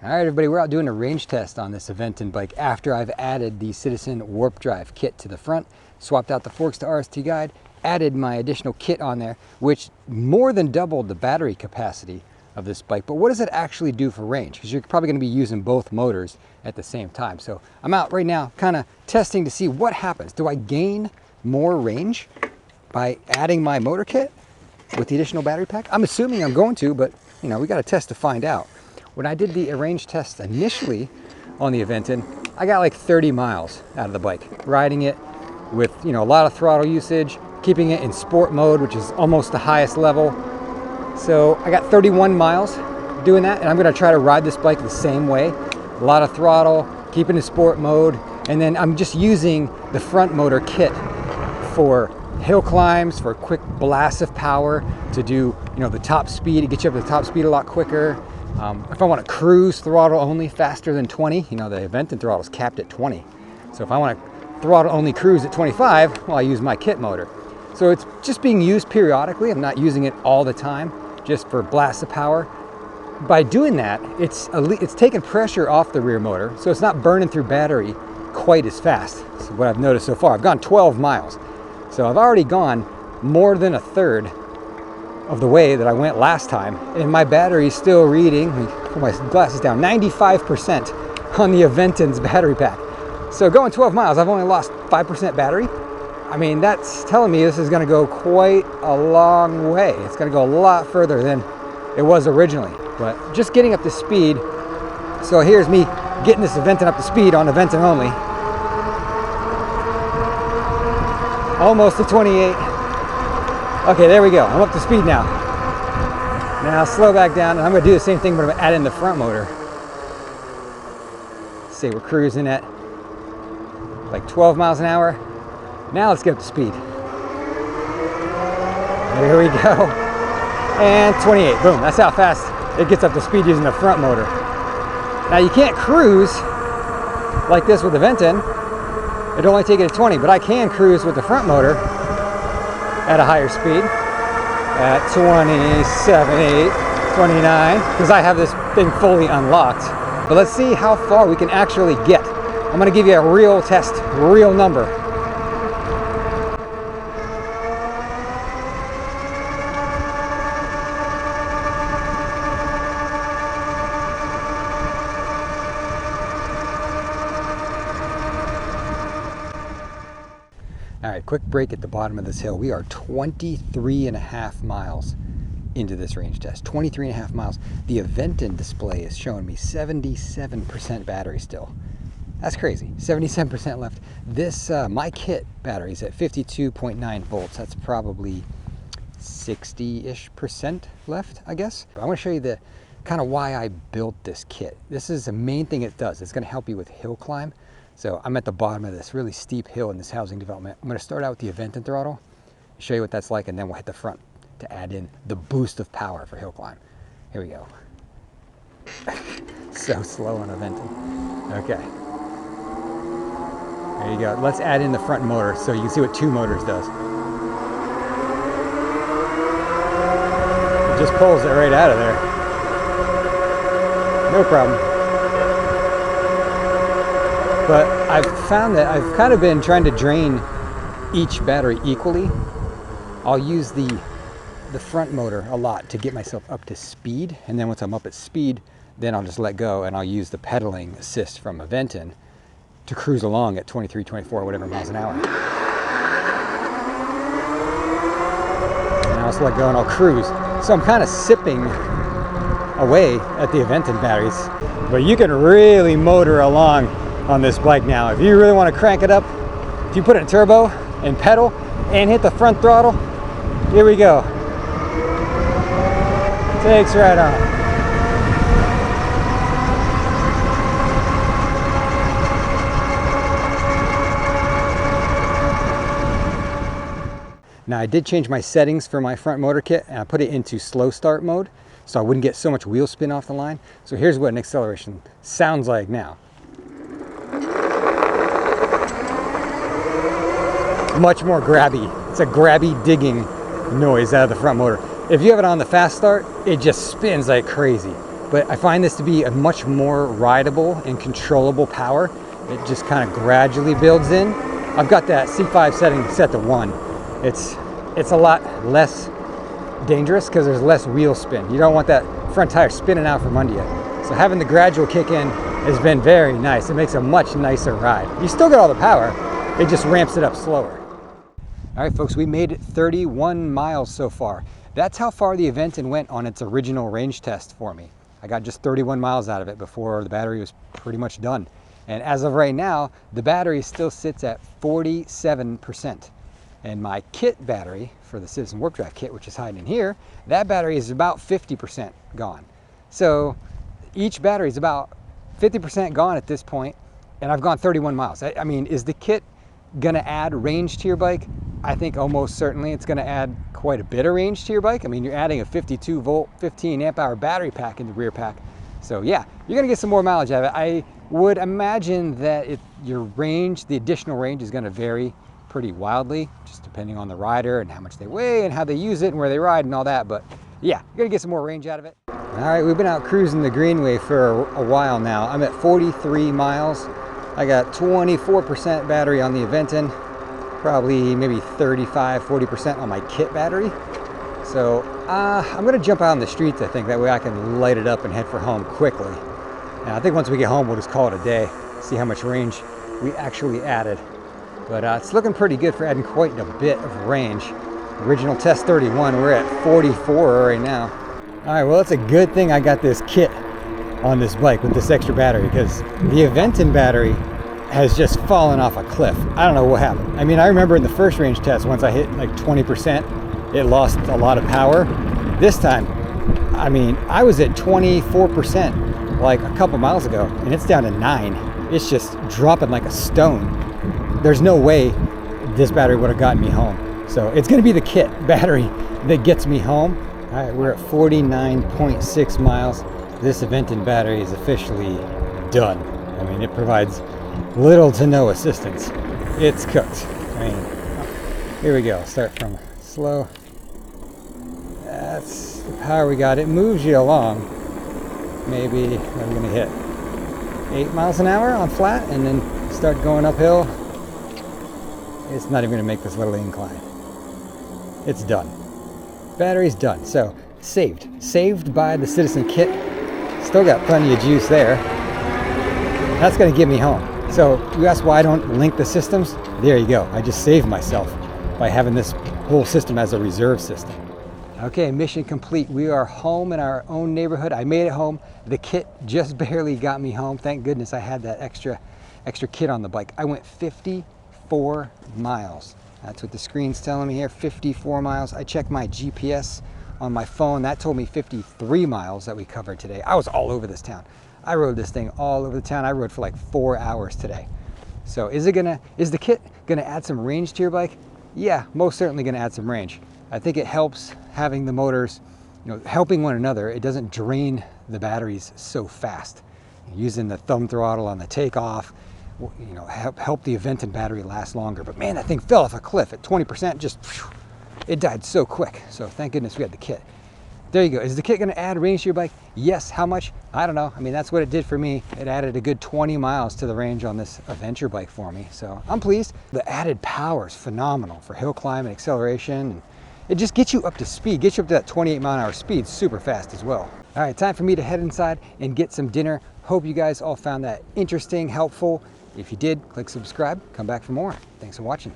All right, everybody, we're out doing a range test on this Aventon bike after I've added the Citizen Warp Drive kit to the front, swapped out the forks to RST guide, added my additional kit on there, which more than doubled the battery capacity of this bike. But what does it actually do for range? Because you're probably going to be using both motors at the same time. So I'm out right now kind of testing to see what happens. Do I gain more range by adding my motor kit with the additional battery pack? I'm assuming I'm going to, but you know, we got to test to find out. When I did the range test initially on the Aventon, I got like 30 miles out of the bike, riding it with, you know, a lot of throttle usage, keeping it in sport mode, which is almost the highest level. So I got 31 miles doing that, and I'm gonna try to ride this bike the same way. A lot of throttle, keeping in sport mode, and then I'm just using the front motor kit for hill climbs, for quick blasts of power, to do, you know, the top speed, to get you up to the top speed a lot quicker. If I want to cruise throttle only faster than 20, you know, the Aventon throttle is capped at 20. So if I want to throttle only cruise at 25, well, I use my kit motor. So it's just being used periodically. I'm not using it all the time, just for blasts of power. By doing that, it's taking pressure off the rear motor, so it's not burning through battery quite as fast. That's what I've noticed so far. I've gone 12 miles. So I've already gone more than a third of the way that I went last time, and my battery's still reading, let me put my glasses down, 95% on the Aventon's battery pack. So going 12 miles, I've only lost 5% battery. I mean, that's telling me this is gonna go quite a long way. It's gonna go a lot further than it was originally, but just getting up to speed. So here's me getting this Aventon up to speed on Aventon only. Almost to 28. Okay, there we go. I'm up to speed now. Now slow back down, and I'm gonna do the same thing, but I'm gonna add in the front motor. Say we're cruising at like 12 miles an hour. Now let's get up to speed. There we go. And 28, boom. That's how fast it gets up to speed using the front motor. Now you can't cruise like this with the Aventon. It'll only take it to 20, but I can cruise with the front motor at a higher speed, at 27, 8, 29, because I have this thing fully unlocked. But let's see how far we can actually get. I'm gonna give you a real test, real number. All right, quick break at the bottom of this hill. We are 23 and a half miles into this range test. 23 and a half miles. The Aventon display is showing me 77% battery still. That's crazy, 77% left. This, my kit battery is at 52.9 volts. That's probably 60-ish% left, I guess. I'm gonna show you the kind of why I built this kit. This is the main thing it does. It's gonna help you with hill climb. So I'm at the bottom of this really steep hill in this housing development. I'm gonna start out with the Aventon throttle, show you what that's like, and then we'll hit the front to add in the boost of power for hill climb. Here we go. So slow on Aventon. Okay. There you go. Let's add in the front motor so you can see what two motors does. It just pulls it right out of there. No problem. But I've found that I've kind of been trying to drain each battery equally. I'll use the front motor a lot to get myself up to speed, and then once I'm up at speed, then I'll just let go and I'll use the pedaling assist from Aventon to cruise along at 23, 24, whatever miles an hour. And I'll just let go and I'll cruise. So I'm kind of sipping away at the Aventon batteries, but you can really motor along on this bike now. If you really want to crank it up, if you put it in turbo and pedal and hit the front throttle, here we go. Takes right on. Now I did change my settings for my front motor kit, and I put it into slow start mode so I wouldn't get so much wheel spin off the line. So here's what an acceleration sounds like now. Much more grabby. It's a grabby digging noise out of the front motor. If you have it on the fast start, it just spins like crazy. but I find this to be a much more rideable and controllable power. It just kind of gradually builds in. I've got that C5 setting set to 1. It's a lot less dangerous because there's less wheel spin. You don't want that front tire spinning out from under you. So having the gradual kick in has been very nice. It makes a much nicer ride. You still get all the power, it just ramps it up slower. All right, folks, we made it 31 miles so far. That's how far the Aventon went on its original range test for me. I got just 31 miles out of it before the battery was pretty much done. And as of right now, the battery still sits at 47%. And my kit battery for the Citizen Warp Drive kit, which is hiding in here, that battery is about 50% gone. So each battery is about 50% gone at this point, and I've gone 31 miles. I mean, is the kit gonna add range to your bike? I think almost certainly it's gonna add quite a bit of range to your bike. I mean, you're adding a 52 volt, 15 amp hour battery pack in the rear pack. So yeah, you're gonna get some more mileage out of it. I would imagine that your range, the additional range is gonna vary pretty wildly, just depending on the rider and how much they weigh and how they use it and where they ride and all that. But yeah, you're gonna get some more range out of it. All right, we've been out cruising the Greenway for a while now. I'm at 43 miles. I got 24% battery on the Aventon, probably maybe 35, 40% on my kit battery. So I'm gonna jump out on the streets, I think. That way I can light it up and head for home quickly. And I think once we get home, we'll just call it a day, see how much range we actually added. But it's looking pretty good for adding quite a bit of range. Original test 31, we're at 44 right now. All right, well, it's a good thing I got this kit on this bike with this extra battery, because the Aventon battery has just fallen off a cliff. I don't know what happened. I mean, I remember in the first range test, once I hit like 20%, it lost a lot of power. This time, I mean, I was at 24% like a couple miles ago, and it's down to 9. It's just dropping like a stone. There's no way this battery would have gotten me home. So it's gonna be the kit battery that gets me home. All right, we're at 49.6 miles. This Aventon battery is officially done. I mean, it provides little to no assistance. It's cooked. I mean, here we go. Start from slow. That's the power we got. It moves you along. Maybe I'm gonna hit 8 miles an hour on flat and then start going uphill. It's not even gonna make this little incline. It's done. Battery's done. So saved by the Citizen kit. Still got plenty of juice there. That's gonna get me home. So you ask why I don't link the systems? There you go. I just saved myself by having this whole system as a reserve system. Okay, mission complete. We are home in our own neighborhood. I made it home. The kit just barely got me home. Thank goodness I had that extra kit on the bike. I went 54 miles. That's what the screen's telling me here, 54 miles. I checked my GPS on my phone. That told me 53 miles that we covered today. I was all over this town. I rode this thing all over the town. I rode for like 4 hours today. So is the kit gonna add some range to your bike? Yeah, most certainly gonna add some range. I think it helps having the motors, helping one another. It doesn't drain the batteries so fast. Using the thumb throttle on the takeoff, help the Aventon battery last longer. But man, that thing fell off a cliff at 20%, just, it died so quick. So thank goodness we had the kit. There you go. Is the kit gonna add range to your bike? Yes, how much? I don't know. I mean, that's what it did for me. It added a good 20 miles to the range on this adventure bike for me. So I'm pleased. The added power is phenomenal for hill climb and acceleration. And it just gets you up to speed, gets you up to that 28 mile an hour speed super fast as well. All right, time for me to head inside and get some dinner. Hope you guys all found that interesting, helpful. If you did, click subscribe, come back for more. Thanks for watching.